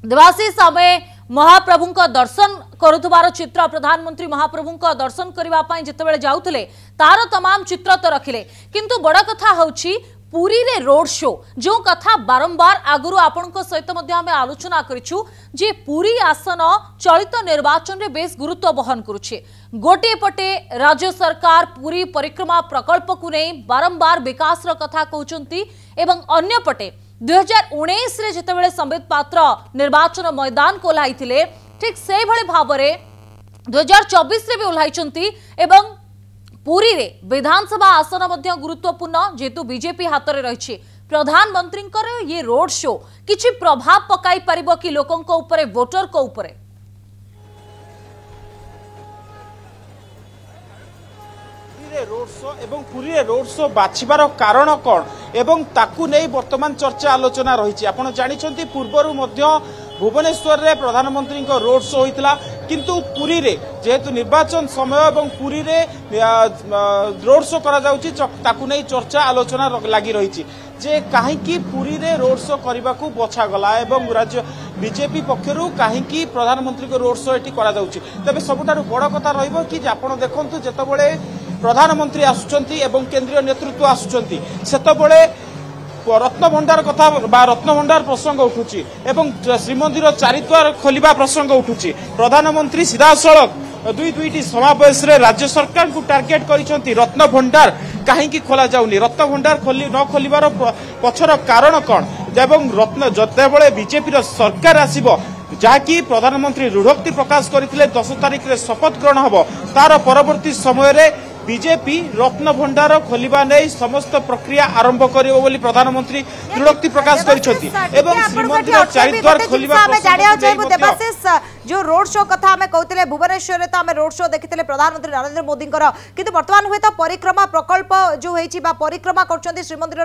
देवाशीष आमे महाप्रभु दर्शन करुवार चित्र प्रधानमंत्री महाप्रभु दर्शन करने जितेबाला जाऊले तार तमाम चित्र तो रखिले किंतु बड़ कथा होची पुरी रे रोड शो जो कथा बारंबार आगुरी आपण सहित आलोचना करिछु जे पुरी आसन चलित निर्वाचन रे बेस गुरुत्व बहन करुछे। गोटे पटे राज्य सरकार पुरी परिक्रमा प्रकल्प को नहीं बारंबार विकास रो कथा कहउचंती एवं अन्य पटे 2019 रे जितेबाला संबित पात्र निर्वाचन मैदान को ओह्लाइथिले ठीक से भली भाबरे 2024 रे भी ओह्लाइचंती एवं पुरी रे विधानसभा आसन मध्य गुरुत्वपूर्ण जेतु बीजेपी हाथ में रही प्रधानमंत्री ये रोड शो किछि प्रभाव पकाई परिबो कि लोकंक ऊपर वोटर को ऊपर रोड शो एवं पुरी रोड शो बाछिबार कारण कौन एवं ताकू नहीं वर्तमान चर्चा आलोचना रही आपण जानिछंती पूर्वरु मध्य भुवनेश्वर रे प्रधानमंत्री रोड शो होइतला किंतु पुरी रे जेहेतु निर्वाचन समय एवं पुरी रे रोड शो करा जाउची ताकू नहीं चर्चा आलोचना लगी रही जे कहीं पुरी रे रोड शो करने को बछा गला एवं राज्य बीजेपी पक्षरु कहीं प्रधानमंत्री को रोड शो एटी करा जाउची तबे सबुठारु बड़ कथा रहिबो कि आपण देखंतु जेतबेले प्रधानमंत्री आसुचंती एवं केंद्रीय नेतृत्व आसुचंती सेतबेले रत्न भंडार कथा रत्न भंडार प्रसंग उठुची एवं श्रीमंदिर चारिद्वार खोलिबा प्रसंग उठुची प्रधानमंत्री सीधा सड़क दुईटी समावेश रे राज्य सरकार को टार्गेट करिसंती रत्न भंडार कहीं खोला जाउनी रत्न भंडार न खोलिबार पछर कारण कौन एवं रत्न जतेबेले बीजेपी सरकार आसीबो जहाँकि प्रधानमंत्री दृढ़ोक्ति प्रकाश करते 10 तारिख रे शपथ ग्रहण हम तार परवर्ती समय रे बीजेपी रत्न भंडार खोलिबा नहीं समस्त प्रक्रिया आरंभ करियो बोली प्रधानमंत्री दृढ़ोक्ति प्रकाश करिसंती एवं श्रीमंदिर चारिद्वार खोलिबा देवाशीष जो रोड शो कथा हमें कहते भुवनेश्वर रे तो हमें रोड शो देखिते प्रधानमंत्री नरेंद्र मोदी किंतु वर्तमान हुए तो परिक्रमा प्रकल्प जो होईची बा परिक्रमा करछंती श्रीमंदिर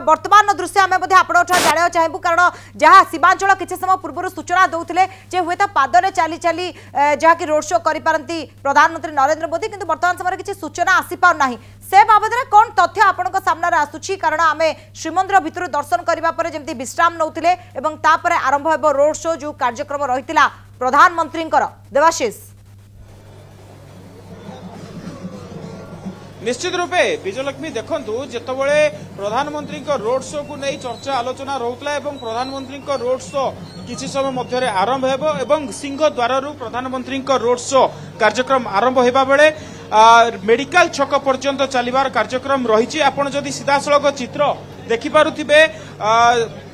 वर्तमान दृश्य हमें बोधे आपण जानिया चाहबू कारण जहाँ सीमांचल किसी समय पूर्व सूचना दौले हुए तो पादरे चली चली जहाँकि रोड शो करि पारंती प्रधानमंत्री नरेंद्र मोदी किंतु वर्तमान समय किसी सूचना आसी पार नाही से बाबद कौन तथ्य आपण सामने आसुची कारण आम श्रीमंदिर भितर दर्शन करने जमी विश्राम नौले आरंभ हो रोड शो जो कार्यक्रम रही प्रधानमंत्री देवाशीष निश्चित रूपे विजयलक्ष्मी देखंतु जेतबेले प्रधानमंत्री रोड शो को नहीं चर्चा आलोचना रोकला एवं प्रधानमंत्री रोड शो किसी समय मध्य आरंभ हेबो एवं सिंह द्वार प्रधानमंत्री रोड शो कार्यक्रम आरंभ हेबा बेले मेडिकल छक पर्यंत चलिबार कार्यक्रम रही आपण जदि सीधासलख चित्र देखिपारुथिबे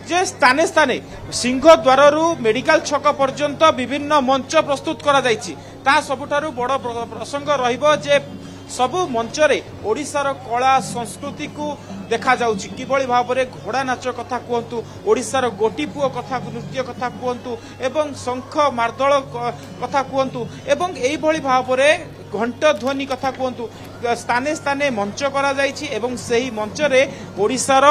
जे स्थाने स्थाने सिंह द्वार मेडिकल छक पर्यंत विभिन्न मंच प्रस्तुत करा जायछि ता सबुठारु बड़ प्रसंग रहिबो जे सबु मंच रे ओडिशार कला संस्कृति को देखा जाउछि किबळी भाबरे घोड़ा नाच कथा कहतु ओडिशार गोटी पुओ कथा नृत्य कथा कहतु एवं शंख मार्दल कथा कहतु एवं एई भଳି भाबरे घंट ध्वनि कथा कहतु स्थाने स्थाने मंच करा जाइछि एवं सेही मंच रे ओडिशार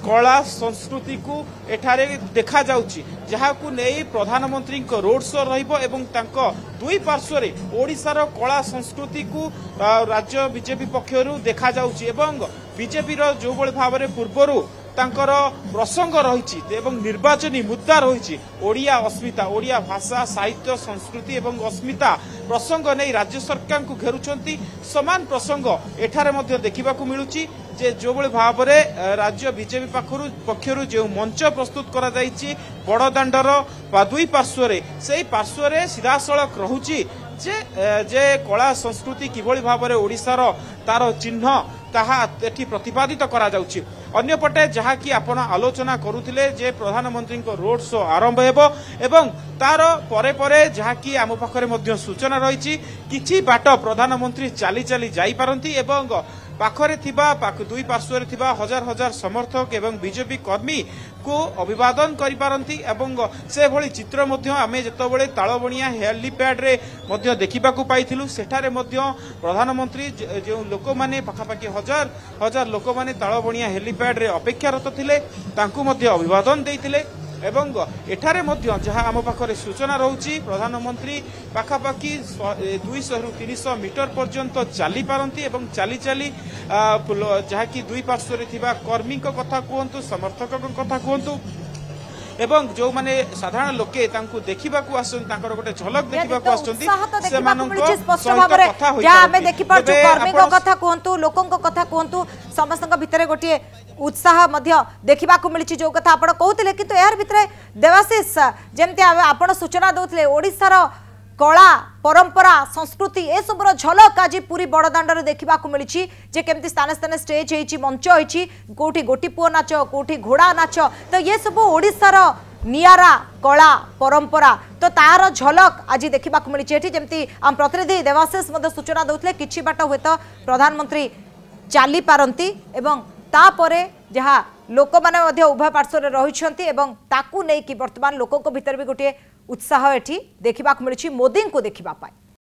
कला संस्कृति को एठारे देखा जाउछि जहाकू नहीं प्रधानमंत्री रोड शो रहिबो एवं तांको दुई पार्श्व रे ओडिशार कला संस्कृति को राज्य बीजेपी पक्षरु देखा जाउछि एवं बीजेपी रो जो भଳି भाबरे पूर्वरु तांकर प्रसंग रही एवं निर्वाचनी मुद्दा रही ओडिया अस्मिता ओडिया भाषा साहित्य संस्कृति एवं अस्मिता प्रसंग नहीं राज्य सरकार को घेरुछंती समान प्रसंग एठारे मध्य देखा मिलूची जे जो भଳି भाबरे राज्य बीजेपी पक्षरु जो मंच प्रस्तुत करा जाइछि बड़दाण्डर दुई पार्श्व रे सेही पार्श्व रे सीधासलख रहुची जे कला संस्कृति किभଳି भाबरे ओडिशार तार चिन्ह ताहा एठी प्रतिपादित करा जाउछि अन्यपटे जहाँ कि आपण आलोचना करुथिले जे प्रधानमंत्री रोड शो आरंभ हेबो एवं तार परे परे जहाँ कि आम पाखरे मध्य सूचना रही किछि बाट प्रधानमंत्री चली चली जाई पारंती एवं पाखरे थिबा दुई पार्श्व रे थिबा हजार हजार समर्थक एवं बीजेपी कर्मी को अभिवादन करि पारंती एवं से भली चित्र मध्य आमे जेतबेले तालबणिया हेलीपैड रे मध्य देखिबा को पाइथिलु सेठारे मध्य प्रधानमंत्री जो लोक माने पाखापाखि हजार हजार लोक माने तालबणिया हेलीपैड रे अपेक्षारत थिले तांकु मध्य अभिवादन देइथिले एवं एठारे मध्य जहाँ आम पाखरे सूचना रहुची प्रधानमंत्री पाखापाखि 200 रु 300 मीटर पर्यंत चली पारंती एवं चली चली जहाँ कि दुई पार्श्व रे थिबा कर्मी कथा कहतु समर्थक कथा कहतु एवं जो माने साधारण लोके तांकु देखिबाकू आछन तांकर गोटे झलक देखिबाकू आछन्ती सेमानंको सहित कथा होई आमे देखि पाछु कर्मीको कथा कहंतु लोकंको कथा कहंतु समस्तक भितरे गोटे उत्साह मध्य देखिबाकू मिलिछि जो कथा आपण कहउतले किंतु यार भितरे देवाशीष जेमति आपण सूचना दउतले ओडिसा रो कला परंपरा संस्कृति ए सबरो झलक आज पूरी बड़दाण्डर देखा मिली जे केमती स्थान स्थान स्टेज होती मंच होती कोठी गोटी पुओ नाच कोठी घोड़ा नाच तो ये सब ओडिशार नियारा कला परंपरा तो तार झलक आज देखा मिली जमती आम प्रतिनिधि देवाशीष सूचना दौते कि बाट हे तो प्रधानमंत्री चली पारती एवं तापरे जहाँ लोक मैंने उभय पार्श्वर रही ताकू नहीं कि वर्तमान लोकों भीतर भी गोटे उत्साह एठी देखा मिली मोदी को देखा